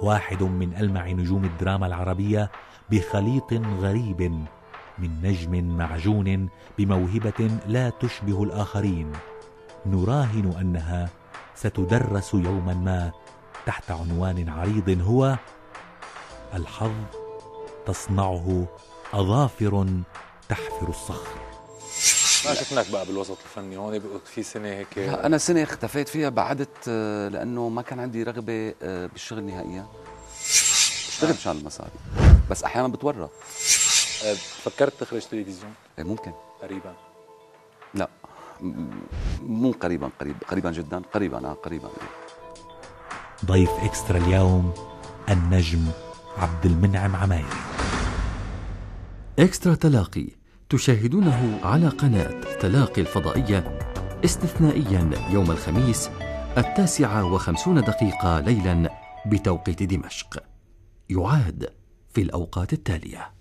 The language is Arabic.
واحد من ألمع نجوم الدراما العربية، بخليط غريب من نجم معجون بموهبة لا تشبه الآخرين، نراهن أنها ستدرس يوما ما تحت عنوان عريض هو: الحظ تصنعه أظافر تحفر الصخر. ما شفناك بقى بالوسط الفني هون في سنة هيك؟ لا، أنا سنة اختفيت فيها، بعدت لأنه ما كان عندي رغبة بالشغل نهائيا. اشتغل مشان المصاري، بس أحيانا بتورط. فكرت تخرج تلفزيون؟ ممكن قريبا؟ لا، مو قريبا، قريبا جدا، قريبا. ضيف إكسترا اليوم النجم عبد المنعم عمايري. إكسترا تلاقي تشاهدونه على قناة تلاقي الفضائية استثنائيا يوم الخميس 9:50 ليلا بتوقيت دمشق. يعاد في الأوقات التالية.